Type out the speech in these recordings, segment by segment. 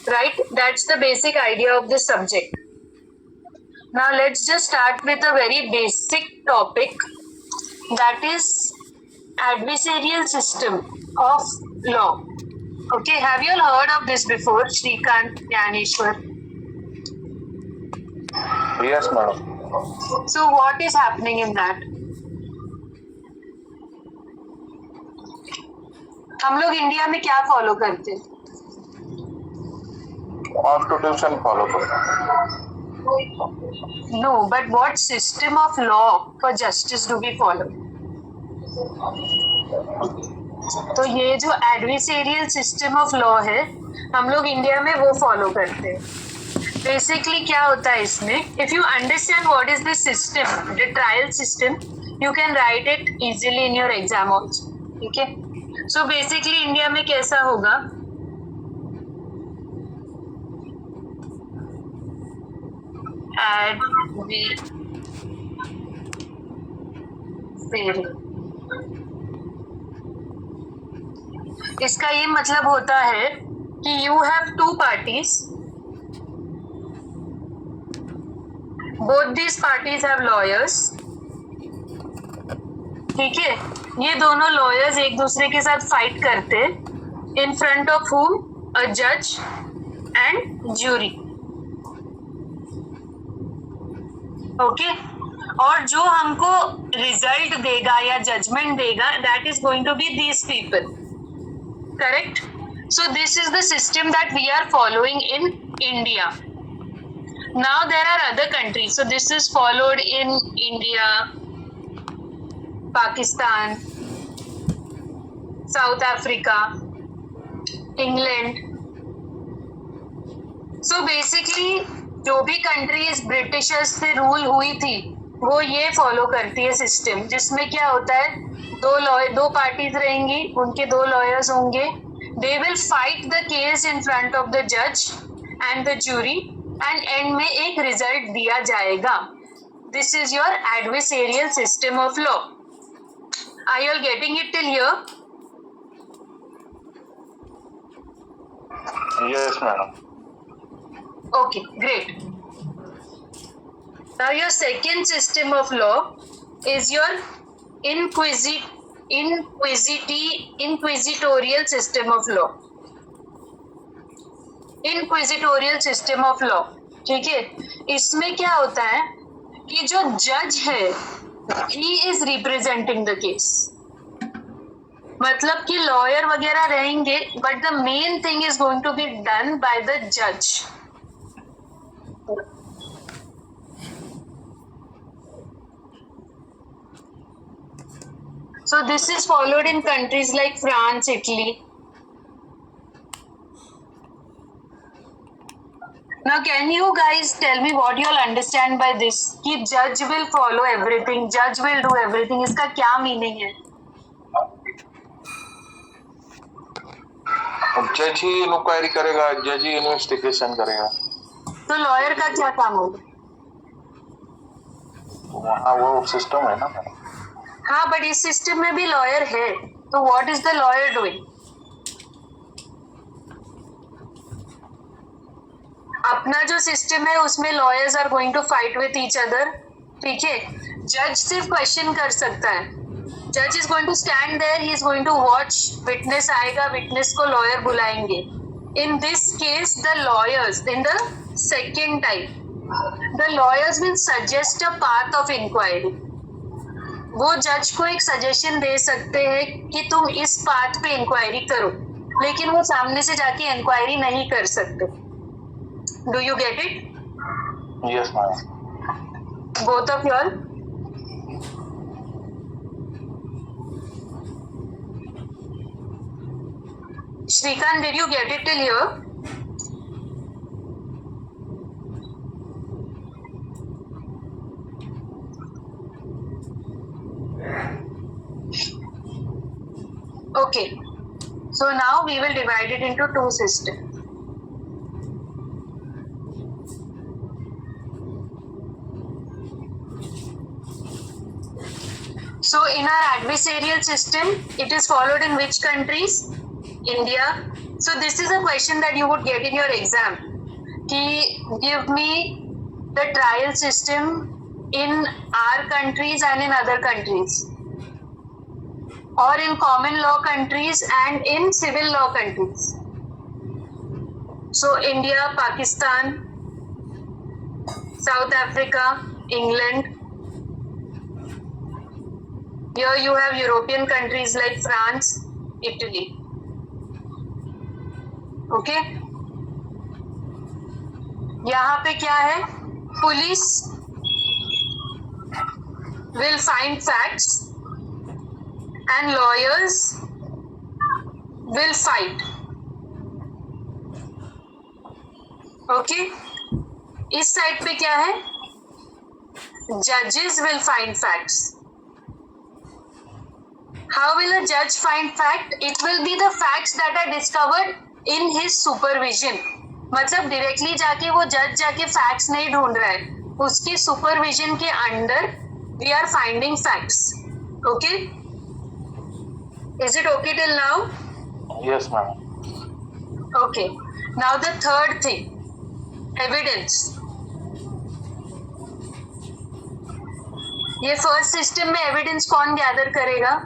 right? That's the basic idea of this subject. Now let's just start with a very basic topic, that is adversarial system of law. Okay, have you all heard of this before, Shrikant, Gyaneshwar? Yes, madam. So what is happening in that? हम लोग India में क्या follow करते हैं? Constitution follow करो. No, but what system of law for justice do we follow? तो ये जो एडवर्सेरियल सिस्टम ऑफ लॉ है, हम लोग इंडिया में वो फॉलो करते हैं. बेसिकली क्या होता है इसमें, if you understand what is this system, the trial system, you can write it easily in your exam also. ठीक है, सो बेसिकली इंडिया में कैसा होगा, इसका ये मतलब होता है कि you have two parties, both this parties have lawyers. ठीक है, ये दोनों लॉयर्स एक दूसरे के साथ फाइट करते इन फ्रंट ऑफ हुम, अ जज एंड ज्यूरी. ओके, और जो हमको रिजल्ट देगा या जजमेंट देगा, that is going to be these people. Correct? So this is the system that we are following in India. Now there are other countries, so this is followed in India, Pakistan, South Africa, England. So basically जो भी countries Britishers से rule हुई थी, वो ये follow करती है system, जिसमें क्या होता है, दो पार्टीज रहेंगी, उनके दो लॉयर्स होंगे, they will fight the case in front of the जज and the jury, and end में एक रिजल्ट दिया जाएगा. This is your adversarial system of law. Are you all getting it till here? Yes, madam. Okay, great. Now your second system of law is your inquisitorial system of law. Inquisitorial system of law. ठीक है, इसमें क्या होता है कि जो जज है, he is representing the case. मतलब कि लॉयर वगैरह रहेंगे, but the main thing is going to be done by the जज. So this is followed in countries like France, Italy. Now can you guys tell me what you all understand by this? कि judge will follow everything, judge will do everything. इसका क्या meaning है? जज ही inquiry करेगा, जज ही investigation करेगा. तो lawyer का क्या काम होगा? वहाँ वो सिस्टम है ना. हाँ, बट इस सिस्टम में भी लॉयर है, तो what is the lawyer doing? अपना जो सिस्टम है उसमें lawyers are going to fight with each other. ठीक है, जज सिर्फ क्वेश्चन कर सकता है. जज is going to stand there, he is going to watch. Witness आएगा, विटनेस को लॉयर बुलाएंगे. In this case the lawyers, in the second type, the lawyers will suggest a path of inquiry. वो जज को एक सजेशन दे सकते हैं कि तुम इस पाथ पे इंक्वायरी करो, लेकिन वो सामने से जाके इंक्वायरी नहीं कर सकते. Do you get it? Yes madam. Both of you all? Shrikant, did you get it till here? Okay, so now we will divide it into two systems. So in our adversarial system, it is followed in which countries? India, So this is a question that you would get in your exam. Ki give me the trial system in our countries and in other countries, or in common law countries and in civil law countries. So India, Pakistan, South Africa, England. Here you have European countries like France, Italy. Okay? यहाँ पे क्या है? Police will find facts and lawyers will fight. Okay? इस side पे क्या है? Judges will find facts. How will a judge find fact? It will be the facts that are discovered in his supervision. मतलब directly जाके वो जज जाके facts नहीं ढूंढ रहा है, उसकी सुपरविजन के under we are finding facts. Okay, is it okay till now? Yes, ma'am. Okay, now the third thing, evidence. ये फर्स्ट सिस्टम में एविडेंस कौन गैदर करेगा?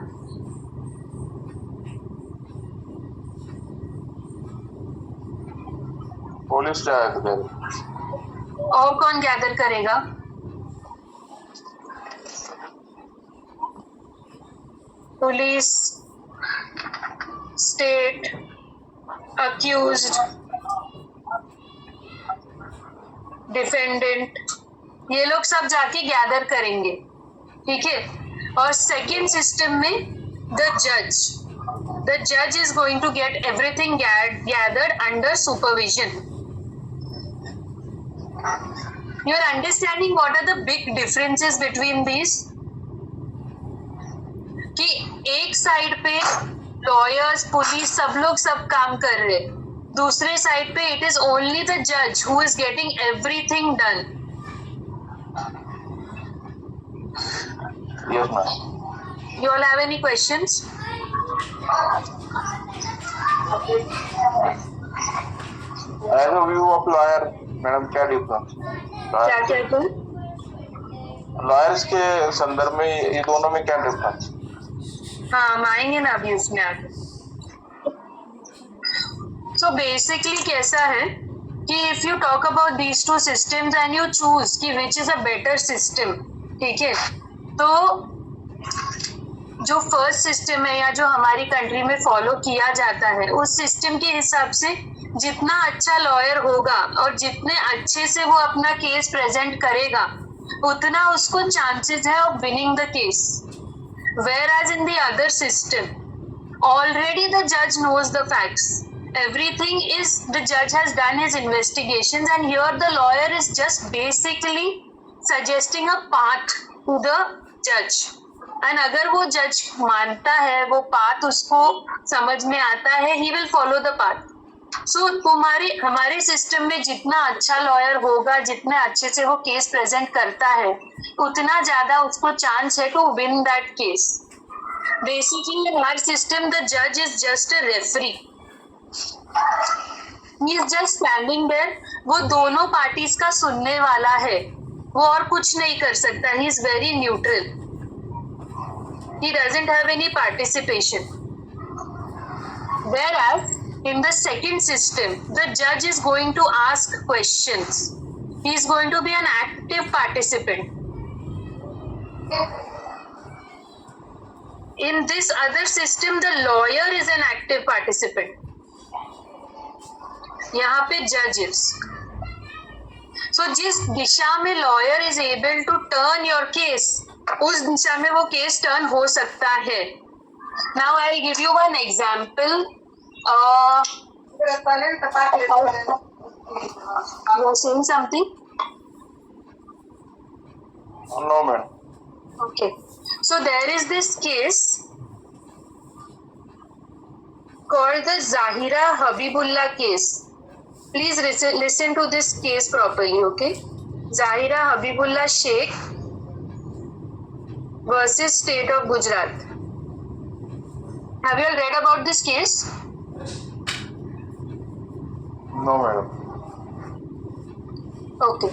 पुलिस जाएगा फिर. और कौन गैदर करेगा? पुलिस, स्टेट, अक्यूज्ड, डिफेंडेंट, ये लोग सब जाके गैदर करेंगे. ठीक है. और सेकेंड सिस्टम में the judge is going to get everything gathered under supervision. You are understanding what are the big differences between these? कि एक साइड पे लॉयर्स, पुलिस, सब लोग सब काम कर रहे, दूसरे साइड पे इट इज ओनली द जज who is getting everything done. Yes, ma'am. You all have any questions? As a view of lawyer, madam क्या डिफरेंस? क्या कहते हैं? लॉयर्स के संदर्भ में ये दोनों में क्या डिफरेंस? हाँ, हम आएंगे ना अभी उसमें आगे. So basically कैसा है कि if you talk about these two systems and you choose कि which is a better system, ठीक है, तो जो फर्स्ट सिस्टम है या जो हमारी कंट्री में फॉलो किया जाता है, उस सिस्टम के हिसाब से जितना अच्छा लॉयर होगा और जितने अच्छे से वो अपना केस प्रेजेंट करेगा, उतना उसको चांसेस है of winning the case. Whereas in the other system, already the judge knows the facts. Everything is, the judge has done his investigations, and here the lawyer is just basically suggesting a path to the judge. And अगर वो जज मानता है, वो path उसको समझ में आता है, he will follow the path. So हमारे सिस्टम में जितना अच्छा लॉयर होगा, जितने अच्छे से वो केस प्रेजेंट करता है, उतना ज्यादा उसको चांस है to win that case. Basically in our system the जज is just a referee. He is just standing there. वो दोनों पार्टीज का सुनने वाला है, वो और कुछ नहीं कर सकता. He is very neutral. He doesn't have any participation. Whereas in the second system, the judge is going to ask questions. He is going to be an active participant. In this other system, the lawyer is an active participant. यहाँ पे judges. So जिस दिशा में lawyer is able to turn your case, उस दिशा में वो case turn हो सकता है. Now I will give you one example. You are saying something? No, ma'am. Okay. So there is this case called the Zahira Habibullah case. Please listen to this case properly, okay? Zahira Habibullah Sheikh versus State of Gujarat. Have you all read about this case? No madam. Okay,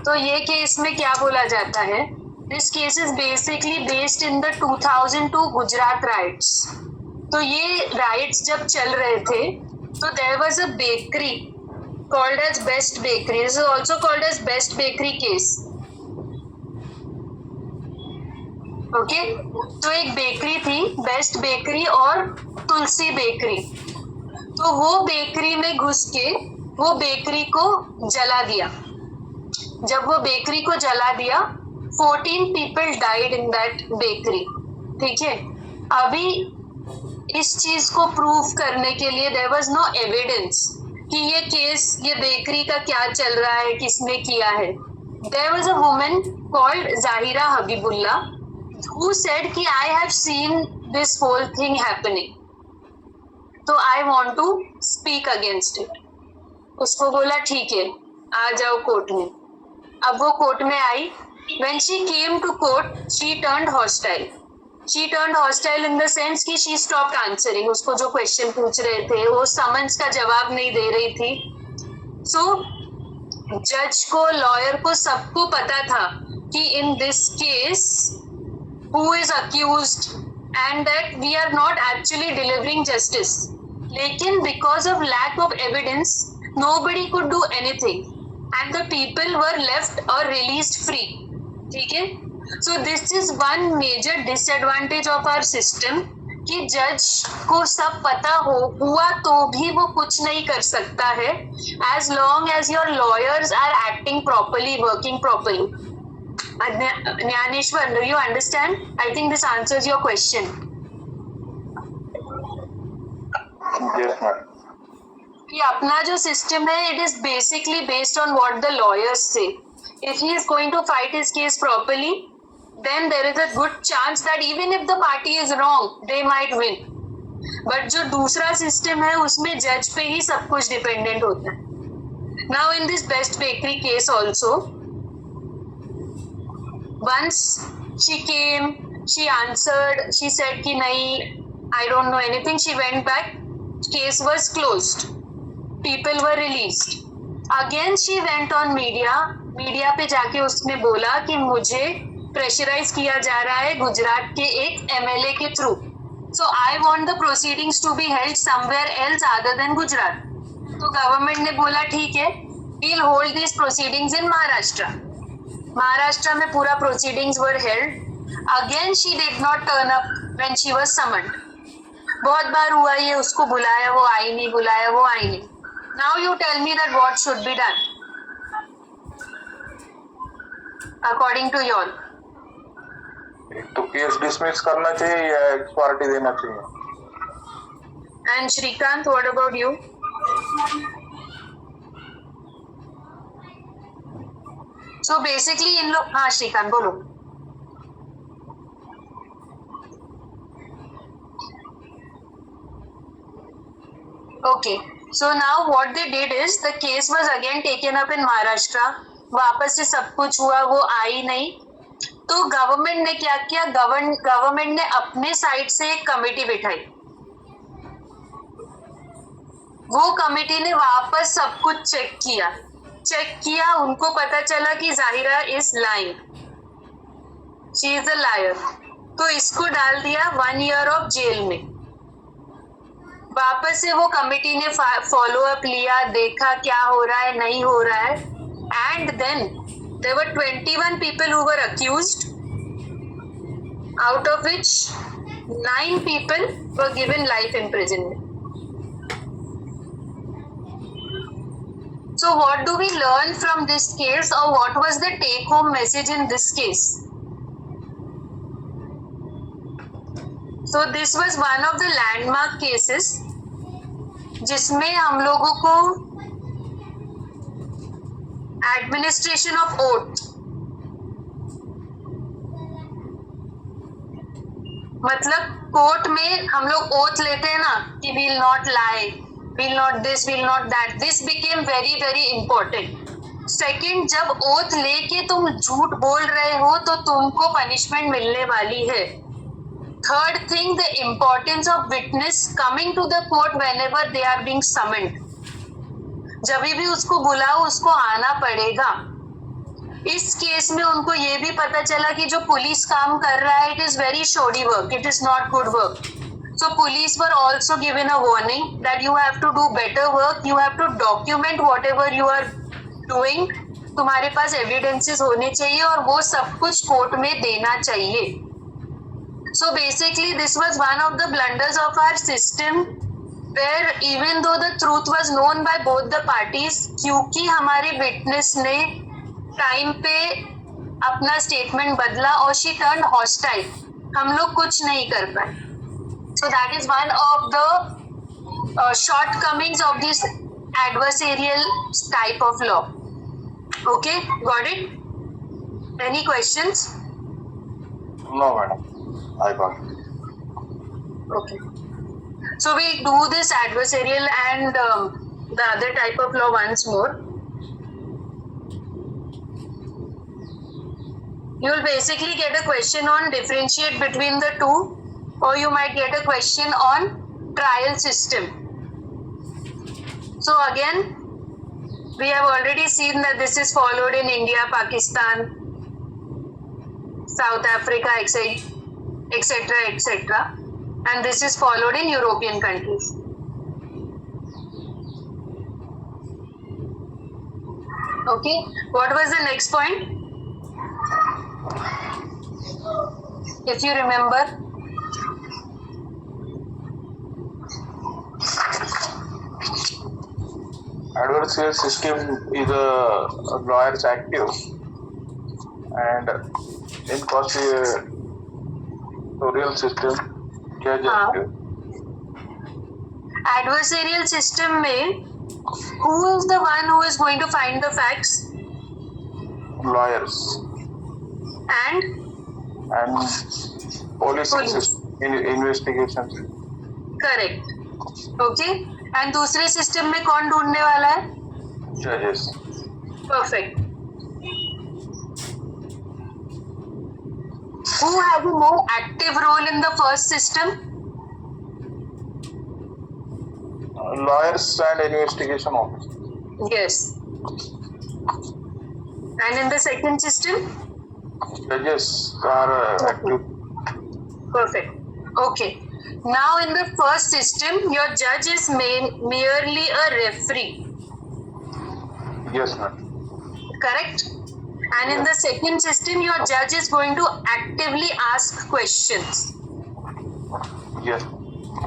तो ये case में क्या बोला जाता है? This case is basically based in the 2002 Gujarat riots. तो ये riots जब चल रहे थे तो there was a bakery called as Best Bakery. This is also called as Best Bakery case. Okay, तो एक बेकरी थी, बेस्ट बेकरी और तुलसी बेकरी। तो वो बेकरी में घुस के वो बेकरी को जला दिया। जब वो बेकरी को जला दिया, 14 people died in that bakery. ठीक है, अभी इस चीज को प्रूव करने के लिए देयर वाज नो एविडेंस कि ये केस, ये बेकरी का क्या चल रहा है, किसने किया है। There was a woman called Zahira Habibullah who said कि I have seen this whole thing happening, तो I want to speak against it. उसको बोला ठीक है, आ जाओ कोर्ट में। अब वो कोर्ट में आई। When she came to court, she turned hostile. She turned hostile in the sense कि she stopped answering. उसको जो क्वेश्चन पूछ रहे थे वो समन्स का जवाब नहीं दे रही थी। So जज को, लॉयर को, सबको पता था कि in this case who is accused and that we are not actually delivering justice. लेकिन because of lack of evidence, nobody could do anything and the people were left or released free. ठीक है, so this is one major disadvantage of our system कि जज को सब पता हुआ तो भी वो कुछ नहीं कर सकता है as long as your lawyers are acting properly, working properly. Dnyaneshwar, do you understand? I think this answers your question. Yes madam. कि अपना जो सिस्टम है, it is basically based on what the lawyers say. If he is going to fight his case properly, then there is a good chance that even if the party is wrong, they might win. But जो दूसरा system है उसमें जज पे ही सब कुछ dependent होता है। Now in this best bakery case also, once she came, she answered, she said कि नहीं, I don't know anything. She went back. Case was closed. People were released. Again she went on media पे जाके उसने बोला कि मुझे pressurise किया जा रहा है गुजरात के एक एमएलए के through, so I want the proceedings to be held somewhere else other than Gujarat. तो गवर्नमेंट ने बोला ठीक है, we will hold this proceedings in Maharashtra. Maharashtra में पूरा proceedings were held. Again she did not turn up when she was summoned. बहुत बार हुआ ये, उसको बुलाया वो आई नहीं, बुलाया वो आई नहीं। Now you tell me that what should be done according to your. तो केस डिसमिस करना चाहिए या एक्स पार्टी देना चाहिए? And Shrikant, what about you? So basically in लोग, हाँ श्रीकांत बोलो। Okay, so now what they did is the case was again taken up in Maharashtra. वापस से सब कुछ हुआ, वो आई नहीं। तो गवर्नमेंट ने क्या किया? गवर्नमेंट ने अपने साइड से एक कमेटी बिठाई। वो कमेटी ने वापस सब कुछ चेक किया। उनको पता चला कि Zahira is lying, she is a liar. तो इसको डाल दिया 1 ईयर ऑफ जेल में। वापस से वो कमेटी ने फॉलो अप लिया, देखा क्या हो रहा है, नहीं हो रहा है। And then there were 21 people who were accused, out of which 9 people were given life imprisonment. So what do we learn from this case, or what was the take home message in this case? So this was one of the landmark cases जिसमें हम लोगों को administration of oath, मतलब court में हम लोग oath लेते हैं ना कि will not lie, will not this, will not that, this became very very important. Second, जब ओथ लेके तुम झूठ बोल रहे हो तो तुमको पनिशमेंट मिलने वाली है। Third thing, the importance of witness coming to the court whenever they are being summoned. जब भी उसको बुलाओ उसको आना पड़ेगा। इस केस में उनको ये भी पता चला कि जो पुलिस काम कर रहा है, it is very shoddy work, it is not good work. So police were also given a warning that you have to do better work, you have to document whatever you are doing. तुम्हारे पास evidences होने चाहिए और वो सब कुछ court में देना चाहिए. So basically this was one of the blunders of our system where even though the truth was known by both the parties, क्योंकि हमारे विटनेस ने टाइम पे अपना स्टेटमेंट बदला और she turned hostile, हम लोग कुछ नहीं कर पाए. So that is one of the shortcomings of this adversarial type of law. Okay, got it? Any questions? No, madam. I got it. Okay. So we'll do this adversarial and the other type of law once more. You will basically get a question on differentiate between the two, or you might get a question on trial system. So again, we have already seen that this is followed in India, Pakistan, South Africa, etc., etc., and this is followed in European countries. Okay, what was the next point? If you remember. Adversarial system is a lawyer's active and inquisitorial system judge active. Adversarial system में who is the one who is going to find the facts? Lawyers. And police. Investigation. Correct. Okay. And दूसरे system में कौन ढूंढने वाला है? Judges. Perfect. Who has a more active role in the first system? Lawyers and investigation officers. Yes. And in the second system? Judges are active. Perfect. Okay. Now in the first system, your judge is merely a referee. Yes, ma'am. Correct? And in the second system, your judge is going to actively ask questions. Yes.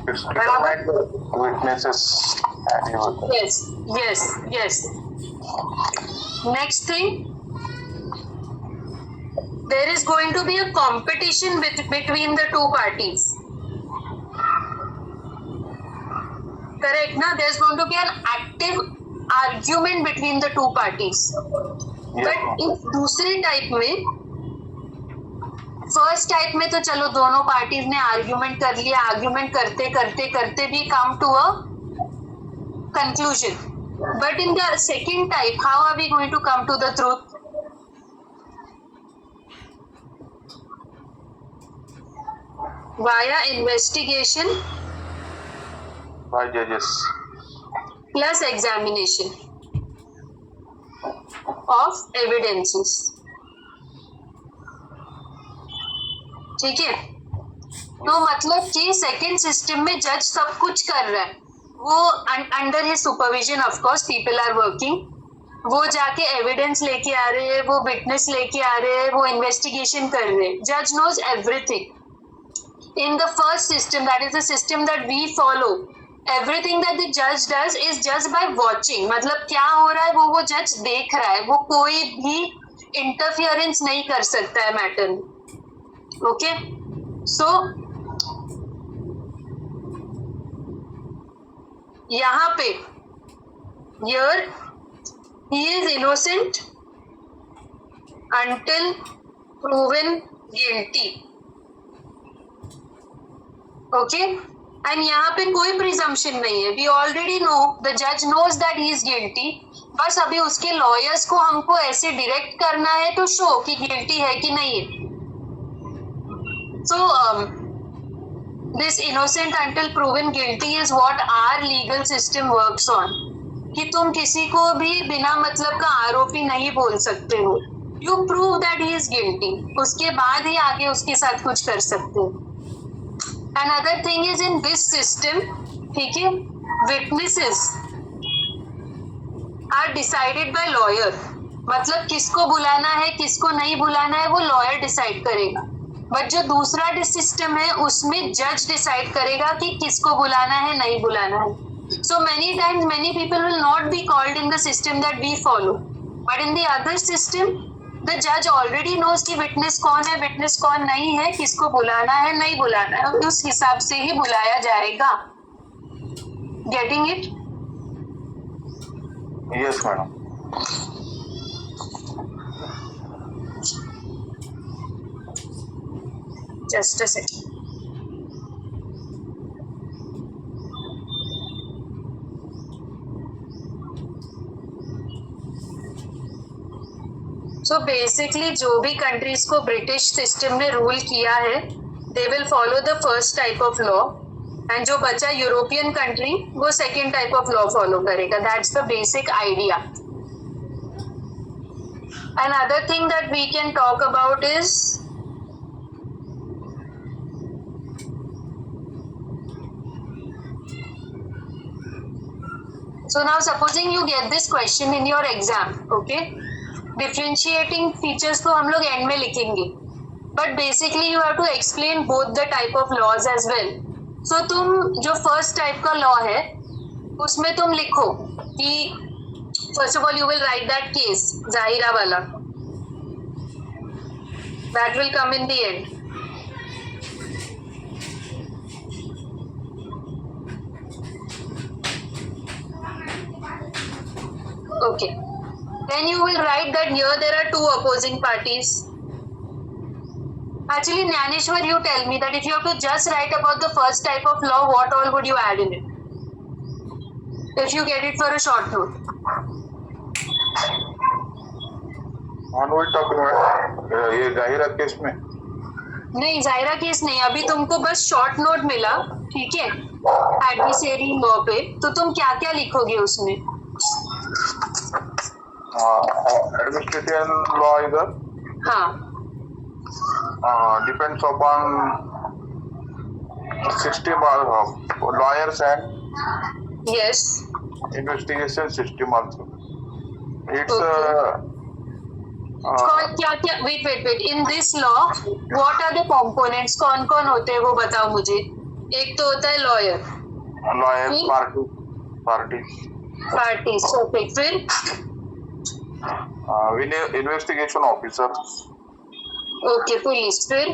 It's determined witnesses. Yes. Next thing, there is going to be a competition between the two parties. Correct, na? There's going to be an active argument between the two parties. Yes. But इस दूसरे type में, first type में तो चलो दोनों parties ने argument कर लिया, आर्ग्यूमेंट करते करते करते भी come to a conclusion. But in the second type, how are we going to come to the truth? Via investigation By judges. plus examination of evidences. ठीक है, तो मतलब कि सेकेंड सिस्टम में जज सब कुछ कर रहा है, वो under his supervision of course people are working, वो जाके एविडेंस लेके आ रहे हैं, वो विटनेस लेके आ रहे हैं, वो इन्वेस्टिगेशन कर रहे हैं. जज knows everything. In the first system, that is the system that we follow, everything that the judge does is just by watching. मतलब क्या हो रहा है वो जज देख रहा है, वो कोई भी इंटरफियरेंस नहीं कर सकता है मैटर में. ओके, सो यहाँ पे here he is innocent until proven guilty. Okay, and यहाँ पे कोई प्रिजम्पशन नहीं है. वी ऑलरेडी नो, द जज knows that he is guilty. बस अभी उसके लॉयर्स को हमको ऐसे डायरेक्ट करना है टू शो कि गिल्टी है कि नहीं है. So this innocent until proven guilty is what our legal system works on. कि तुम किसी को भी बिना मतलब का आरोपी नहीं बोल सकते हो. You prove that he is guilty, उसके बाद ही आगे उसके साथ कुछ कर सकते हो. Another thing is in this system, ठीक है, witnesses are decided by lawyer. मतलब किसको बुलाना है किसको नहीं बुलाना है वो लॉयर डिसाइड करेगा. बट जो दूसरा सिस्टम है उसमें जज डिसाइड करेगा कि किसको बुलाना है नहीं बुलाना है. So many times many people will not be called in the system that we follow, but in the other system the judge already knows कि witness कौन है witness कौन नहीं है, किसको बुलाना है नहीं बुलाना है, उस हिसाब से ही बुलाया जाएगा. Getting it? Yes, madam. Just a second. So basically जो भी कंट्रीज को ब्रिटिश सिस्टम ने रूल किया है they will follow the first type of law, and जो बचा यूरोपियन कंट्री वो second type of law follow करेगा. That's the basic idea. Another thing that we can talk about is so now supposing you get this question in your exam, okay, differentiating features तो हम लोग and में लिखेंगे, but basically you have to explain both the type of laws as well. So तुम जो first type का law है उसमें तुम लिखो कि first of all you will write that case जाहिरा वाला, that will come in the end. Okay, then you will write that here there are two opposing parties. Actually Nyaneshwar, you tell me that if you have to just write about the first type of law, what all would you add in it if you get it for a short note? On will talk about ये जाहिरा case में. नहीं जाहिरा case नहीं, अभी तुमको बस short note मिला, ठीक है, एडवर्सरी लॉ पे, तो तुम क्या क्या लिखोगे उसमें? Administrative law either हाँ depends upon system of lawyers and yes investigation system also. It's कौन क्या क्या weight in this law what are the components, कौन कौन होते हैं वो बताओ मुझे. एक तो होता है lawyer, lawyer party party, okay, फिर investigation officer, ओके पुलिस, फिर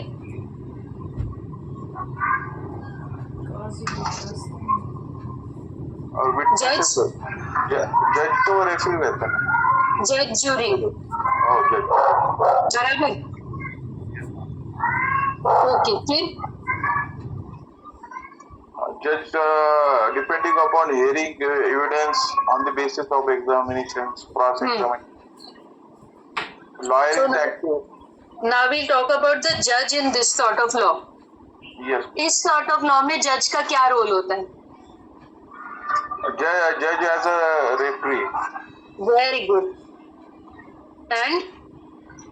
और witnesses. जज तो रेफरी रहता है. जज, जूरी, जज बराबर, ओके, फिर judge depending upon hearing evidence on the basis of examinations, cross examination. Lawyer So is active. now we'll talk about the judge in this sort of law. Yes. इस sort of law में जज का क्या role होता है? Judge as a referee. Very good. And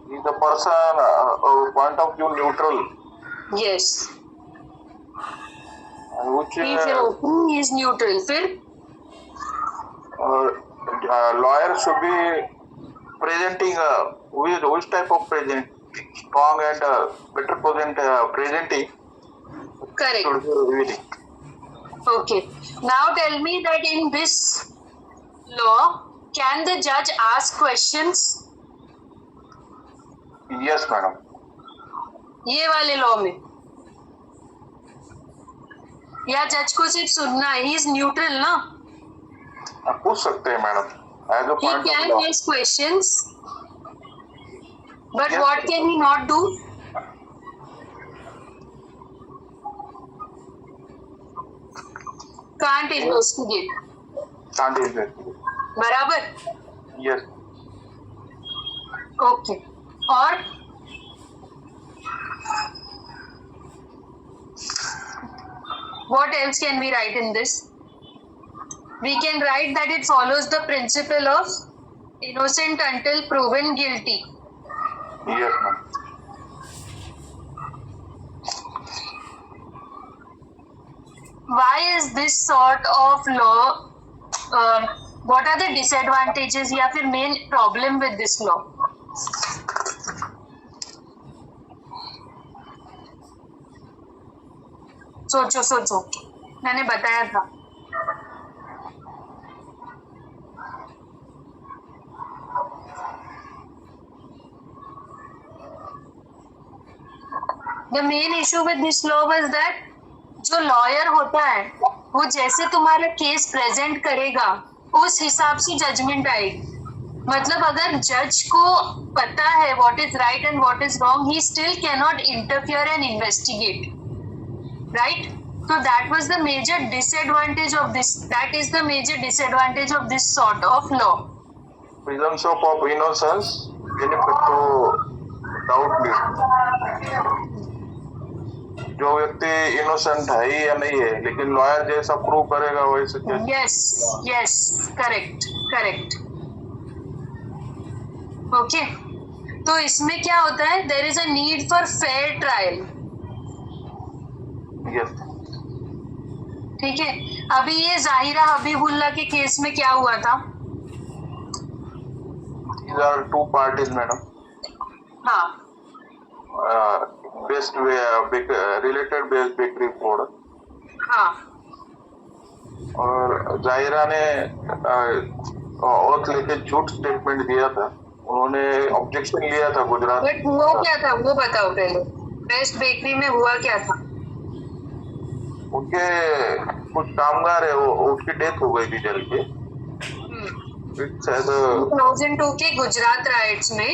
He is a person point of view neutral. yes, Which he is neutral. फिर lawyer should be presenting which type of presenting, strong and better presenting correct. should be revealing. Okay. Now tell me that in this law, can the judge ask questions? Yes, madam. ये वाले law में या जज को सिर्फ सुनना है? He is neutral ना. आप पूछ सकते हैं madam. As a He point of can law. ask questions, but Yes. what can he not do? Can't investigate. Can't investigate. बराबर. Yes. ओके, और what else can we write in this? we can write that it follows the principle of innocent until proven guilty. Yes, ma'am. Why is this sort of law, what are the disadvantages या फिर main problem with this law? सोचो सोचो, मैंने बताया था. The main issue with this law was that जो lawyer होता है वो जैसे तुम्हारा केस प्रेजेंट करेगा उस हिसाब से जजमेंट आएगी. मतलब अगर जज को पता है what is right and what is wrong, he still can not interfere and investigate, right? So that was the major disadvantage of this. That is the major disadvantage of this sort of law. Presumption of innocence, benefit to doubt lead. जो व्यक्ति innocent है ही या नहीं है, लेकिन lawyer जैसा prove करेगा वैसे case. Yes, yes, correct, correct. Okay. तो इसमें क्या होता है? There is a need for fair trial. Yes. ठीक है. अभी ये जाहिरा हबीबुल्ला के केस में क्या हुआ था? These are two parties, madam. हाँ. Best related best bakery product. हाँ. और जाहिरा ने औरत लेके झूठ स्टेटमेंट दिया था. उन्होंने ऑब्जेक्शन लिया था गुजरात. बट वो क्या था वो बताओ पहले. बेस्ट बेकरी में हुआ क्या था? उनके कुछ कामगार है, वो उसकी डेथ हो गई थी जल के. शायद 2002 के गुजरात राइट्स में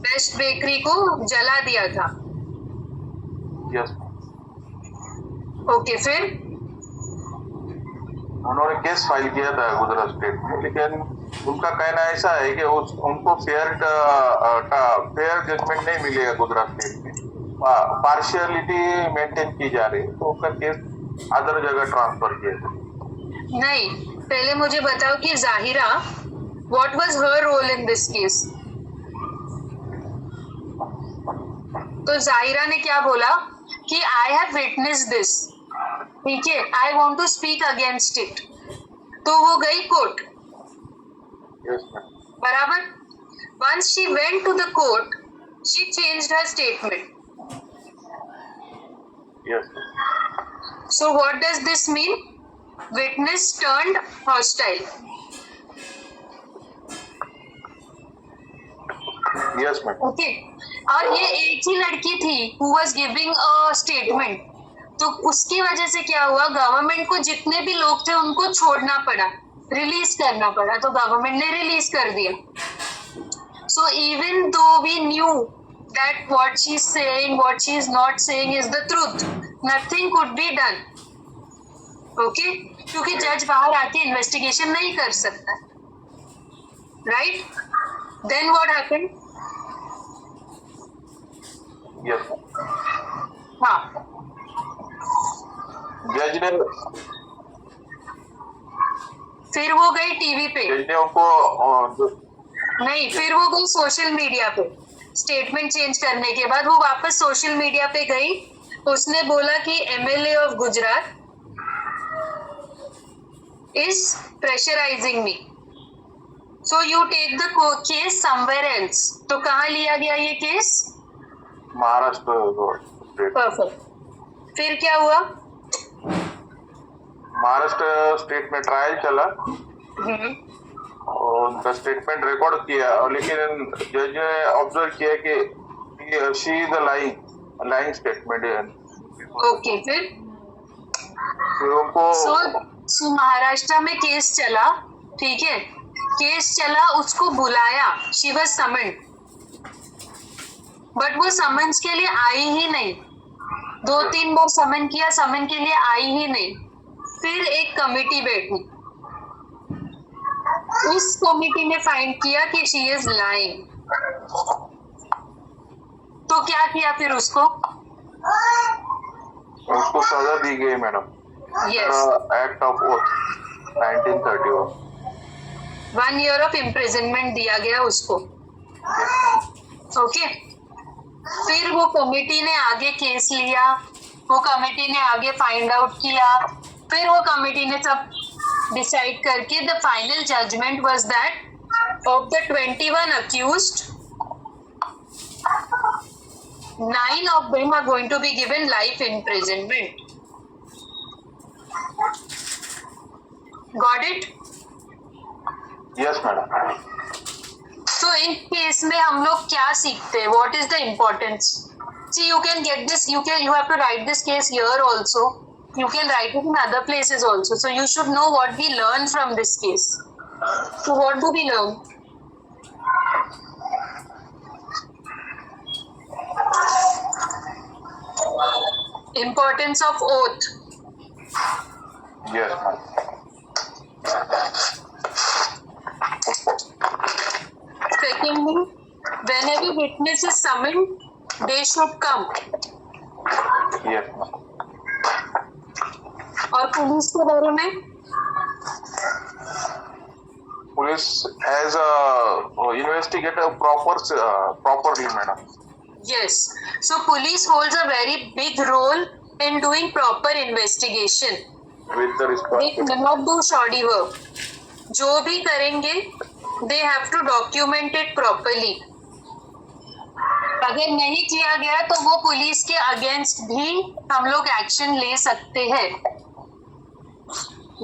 बेस्ट बेकरी को जला दिया था. यस. ओके, फिर उन्होंने केस फाइल किया था गुजरात स्टेट में, लेकिन उनका कहना ऐसा है कि उनको फेयर जजमेंट नहीं मिलेगा गुजरात स्टेट में. पार्शियलिटी मेंटेन की जा रही है, तो उनका केस अदर जगह ट्रांसफर किया था. नहीं, पहले मुझे बताओ कि Zahira, what was her role in this case? तो जाहिरा ने क्या बोला कि आई हैव विटनेस दिस, ठीक है, I want to speak against it. तो वो गई कोर्ट. Yes, ma'am. बराबर. Once she went to the court, she changed her statement. Yes. So what does this mean? Witness turned hostile. Yes, ma'am. Okay. और ये एक ही लड़की थी who was giving a statement. तो उसकी वजह से क्या हुआ? गवर्नमेंट को जितने भी लोग थे उनको छोड़ना पड़ा, रिलीज करना पड़ा. तो गवर्नमेंट ने रिलीज कर दिया. So even though we knew that what she's saying, what she's not saying is the truth, nothing could be done. Okay? क्योंकि जज बाहर आके इन्वेस्टिगेशन नहीं कर सकता, right? Then what happened? Yes. हाँ. जज ने फिर वो गई टीवी पे. उनको नहीं, फिर वो गई सोशल मीडिया पे. स्टेटमेंट चेंज करने के बाद वो वापस सोशल मीडिया पे गई. उसने बोला कि MLA of Gujarat is pressurising me, so you take the case somewhere else. तो कहाँ लिया गया ये केस? महाराष्ट्र. परफेक्ट. फिर क्या हुआ? महाराष्ट्र स्टेट में ट्रायल चला और उनका स्टेटमेंट रिकॉर्ड किया, लेकिन जज ने ऑब्जर्व किया कि she is the lying statement. Okay, फिर उनको सो महाराष्ट्र में केस चला, ठीक है. केस चला, उसको बुलाया, शी वाज समन्ड, बट वो समन्स के लिए आई ही नहीं. 2-3 बार समन किया, समन के लिए आई ही नहीं. फिर एक कमिटी बैठी, उस कमिटी ने फाइंड किया कि शी इज लाइंग. तो क्या किया फिर उसको सजा दी गई madam. Yes. Act of Oath 1931. 1 year of imprisonment दिया गया उसको. ओके. फिर वो कमिटी ने आगे केस लिया, वो कमिटी ने आगे फाइंड आउट किया, फिर वो कमिटी ने सब डिसाइड करके the final judgment was that of the 21 accused, 9 of them are going to be given life imprisonment. Got it? Yes, madam. तो इन केस में हम लोग क्या सीखते हैं? What is the importance? See, you can get this. You have to write this case here also. You can write it in other places also. So you should know what we learn from this case. So what do we learn? Importance of oath. Yes, madam. Secondly, whenever witness is summoned, they should come. Yes, madam. और police के बारे में Police has investigate properly, madam. yes, so police holds a very big role in doing proper investigation. With the They responsibility. cannot do shoddy work. जो भी करेंगे they have to document it properly. अगर नहीं किया गया तो वो police के अगेंस्ट भी हम लोग एक्शन ले सकते हैं.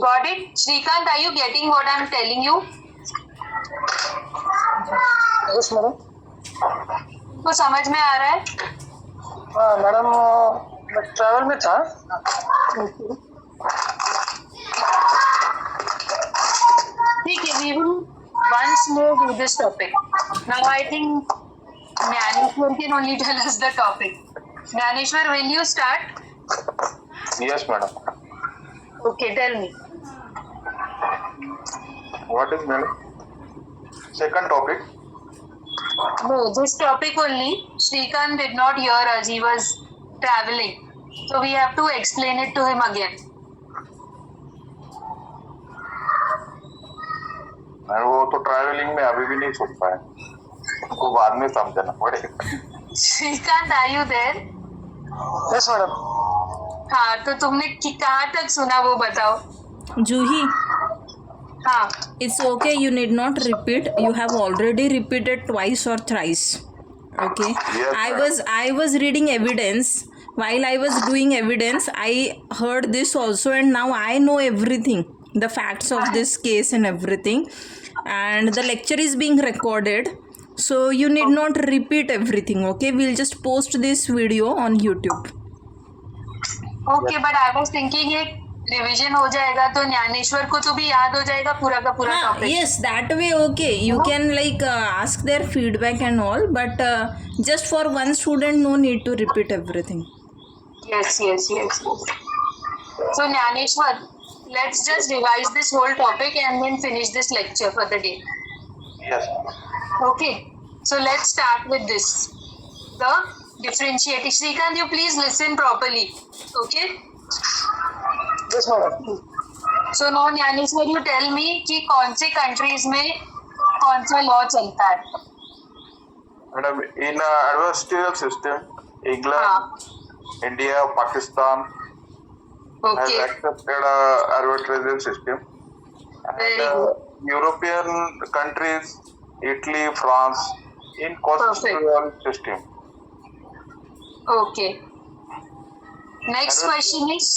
Got it? Shrikant, are you getting what I'm telling you? Yes madam. तो समझ में आ रहा है? हाँ मैडम, मैं ट्रैवल में था. ठीक है, we will once more do this topic. Now I think Jnaneshwar can only tell us the topic. Jnaneshwar, will you start? Yes, madam. Okay, tell me. What is, madam? Second topic. No, this topic only. Shrikant did not hear us. He was traveling. So we have to explain it to him again. और वो तो travelling में अभी भी नहीं सुन पाया, उसको बाद में समझना पड़ेगा. Shrikant, are you there? Yes madam. हाँ, तो तुमने कहाँ तक सुना वो बताओ. Juhi, हाँ. it's okay, you need not repeat. You have already repeated twice or thrice. Okay. Yes, ma'am. I was reading evidence. While I was doing evidence, I heard this also, and now I know everything, the facts of this case and everything. And the lecture is being recorded, so you need not repeat everything. Okay, we'll just post this video on YouTube. Okay, but I was thinking ये revision हो जाएगा तो ज्ञानेश्वर को तो भी याद हो जाएगा पूरा का पूरा topic. Yes, that way okay. You can like ask their feedback and all, but just for one student, no need to repeat everything. Yes. So Jnaneshwar, let's just revise this whole topic and then finish this lecture for the day. Yes. Okay. So let's start with this. The differentiating. Shrikant, you please listen properly. Okay. Yes madam. So now Jnaneshwar, you tell me कि कौन से countries में कौन सा law चलता है. Madam, in adversarial system, England, हाँ. India, Pakistan has Okay. accepted adversarial system. Very And good. European countries, Italy, France, in constitutional system. Okay. Next question is.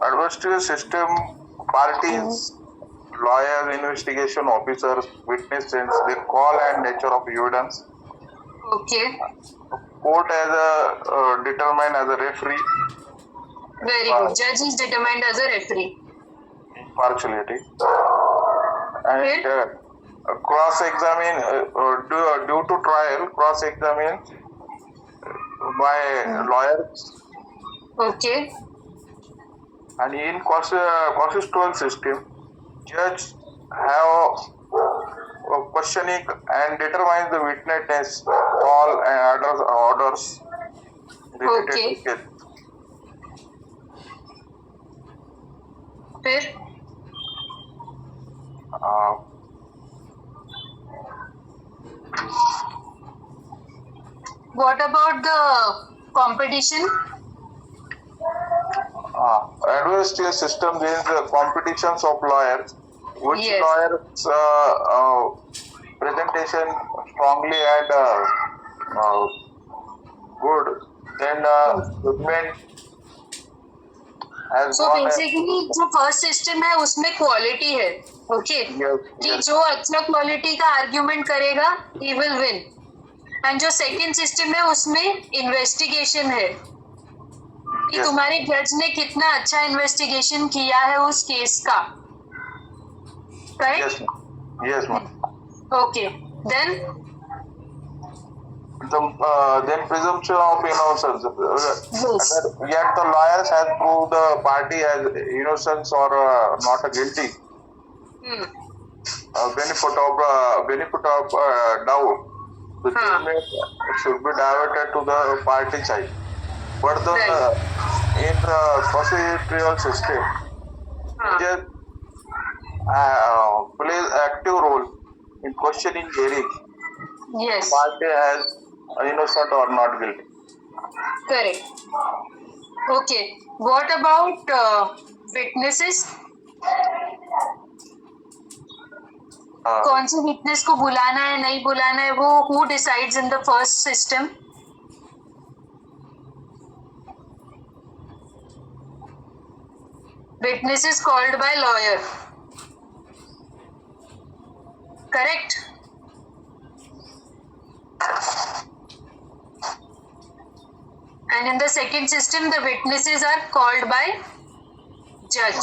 Adversarial system, parties, lawyers, investigation officers, witnesses, their call and nature of evidence. Okay. Court as a determined as a referee, Very good. Judge is determined as a referee. impartiality, and cross-examine due to trial, cross-examine by lawyers. Okay. And in constitutional system, judge have questioning and determines the witness call and orders related Okay. to case. फिर what about the competition? Adversarial system means the competitions of lawyers, which Yes. lawyers presentation strongly and good, then judgment has So gone. basically जो first system है उसमें quality है, okay, कि Yes. जो अच्छा quality का argument करेगा he will win. And जो सेकंड सिस्टम है उसमें इन्वेस्टिगेशन है कि Yes. तुम्हारे जज ने कितना अच्छा इन्वेस्टिगेशन किया है उस केस का, Yes, correct? ma'am. Yes, ma'am. Okay, then Then presumption of innocence. Yet the lawyers has proved the party as innocence or not a guilty. Benefit of doubt. The judgment should be diverted to the party side. But the in the procedural system, just plays active role in questioning hearing. Yes, Party has innocent or not guilty. Correct. Okay, what about witnesses? कौन से witness को बुलाना है नहीं बुलाना है, वो who decides in the first system? Witnesses called by lawyer, correct? And in the second system the witnesses are called by judge.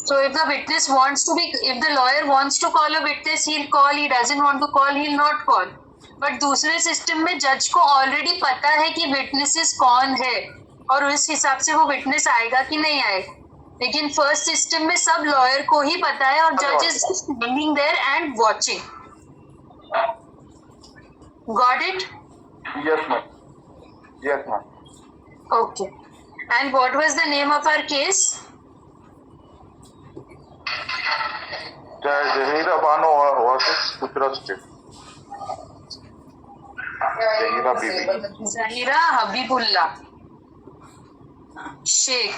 So if the witness wants to be, if the lawyer wants to call a witness, he'll call. He doesn't want to call, he'll not call. But दूसरे system में जज को already पता है कि witnesses कौन है और उस हिसाब से वो विटनेस आएगा कि नहीं आएगा. लेकिन फर्स्ट सिस्टम में सब लॉयर को ही पता है और जज is standing there and watching. Got it? Yes, ma'am. Yes, ma'am. Okay. And what was the name of our case? Zahira Banu versus Gujarat State. Zahira Bibi. Zahira Habibullah Sheikh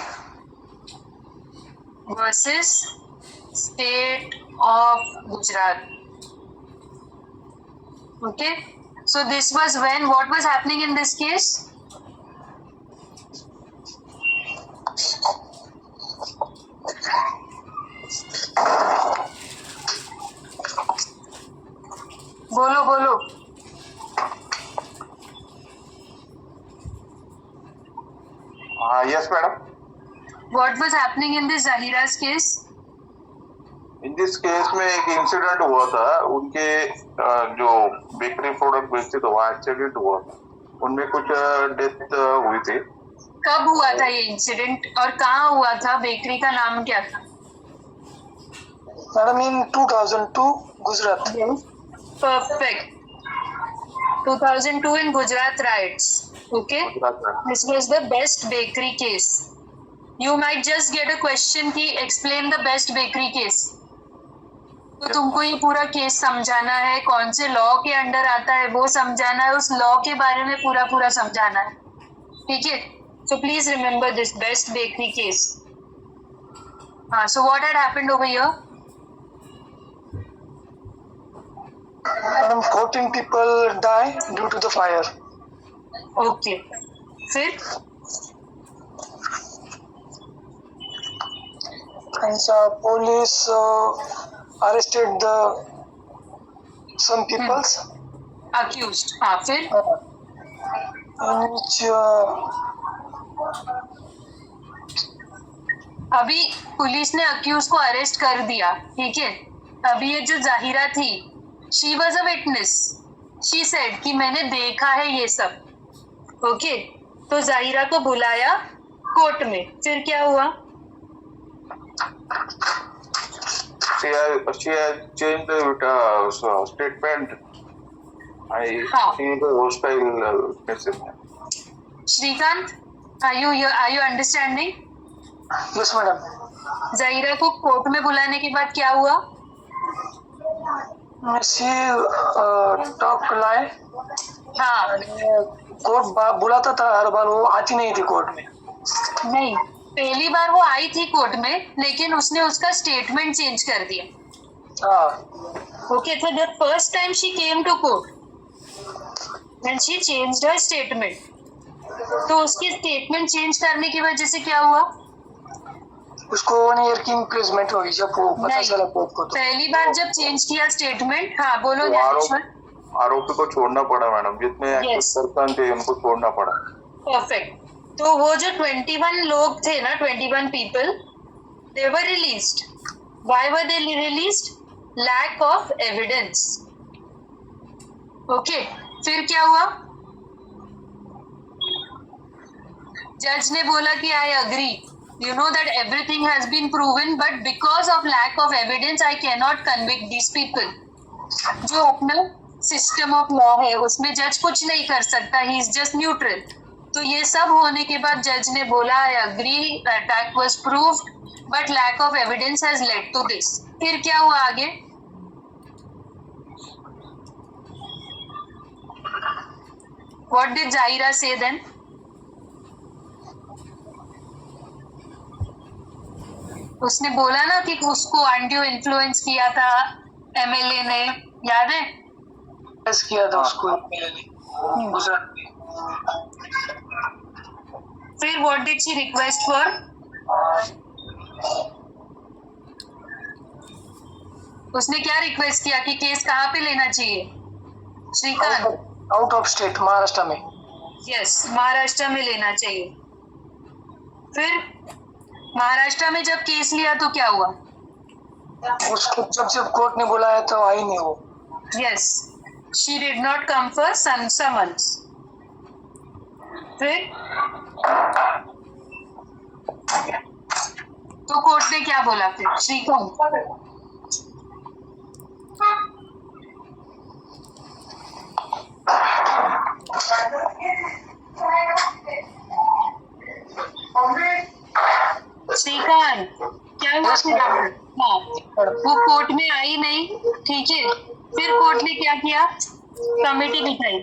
versus State of Gujarat. Okay, so this was when, what was happening in this case? बोलो बोलो. Yes, madam. What was happening in this Zahira's case? In this case में एक incident हुआ था. उनके जो bakery product बेचते थे वहाँ एक्सीडेंट हुआ था. उनमें कुछ डेथ हुई थी. कब हुआ था ये इंसिडेंट और कहाँ हुआ था? बेकरी का नाम क्या था? Madam in 2002 Gujarat. Perfect. 2002 in Gujarat riots. Okay. This was the best bakery case. You might just get a question कि explain the best bakery case. तो तुमको ये पूरा केस समझाना है, कौन से लॉ के अंडर आता है वो समझाना है, उस लॉ के बारे में पूरा समझाना है. ठीक है? So please remember this best bakery case. So what had happened over here? Madam 14 people die due to the fire. Okay. फिर And police arrested the some peoples accused. हाँ फिर in which अभी पुलिस ने accused को arrest कर दिया. ठीक है? अभी ये जो जाहिरा थी, she was a witness. She said कि मैंने देखा है ये सब. ओके, तो जाहिरा को बुलाया कोर्ट में. फिर क्या हुआ? She has changed the statement. हाँ. She is a hostile person. Shrikant, Are you understanding? Yes madam. Zahira को कोर्ट में बुलाने के बाद क्या हुआ? शी टॉक लाए. हाँ, कोर्ट बुलाता था हर बार, वो आती नहीं थी कोर्ट में. नहीं, पहली बार वो आई थी कोर्ट में, लेकिन उसने उसका स्टेटमेंट चेंज कर दिया. हाँ. ओके, तो the first time she came to court and she changed her statement. तो उसकी स्टेटमेंट चेंज करने की वजह से क्या हुआ? उसको 1 ईयर की इम्प्रिजमेंट हुई जब वो पता नहीं. चला कोर्ट को. तो पहली बार जब चेंज किया स्टेटमेंट, हाँ बोलो तो ज्ञानेश्वर. आरोपी को छोड़ना पड़ा मैडम, जितने Yes. पर्सन थे उनको छोड़ना पड़ा. परफेक्ट. तो वो जो 21 लोग थे ना, 21 people, they were released. Why were they released? Lack of evidence. Okay, फिर क्या हुआ? जज ने बोला कि I agree, you know that everything has been proven, but because of lack of evidence I cannot convict these people. जो अपना system of law है उसमें जज कुछ नहीं कर सकता, ही इज जस्ट न्यूट्रल. तो ये सब होने के बाद जज ने बोला I agree, attack was proved but lack of evidence has led to this. फिर क्या हुआ आगे? व्हाट डिड जाहिरा से देन? उसने बोला ना कि उसको अनड्यू इन्फ्लुएंस किया था एमएलए ने, याद है? केस किया था उसको गुजरात में. फिर what did she request for? उसने क्या रिक्वेस्ट किया कि केस कहाँ पे लेना चाहिए? Shrikant. Out of state, Maharashtra में. यस, महाराष्ट्र में लेना चाहिए. फिर महाराष्ट्र में जब केस लिया तो क्या हुआ? उसको जब कोर्ट ने बुलाया तो आई नहीं वो. Yes, she did not come for summons. फिर तो कोर्ट ने क्या बोला फिर? श्रीकांत. श्रीकांत, क्या हुआ फिर? हाँ, वो कोर्ट में आई नहीं, ठीक है. फिर कोर्ट ने क्या किया? कमेटी बिठाई.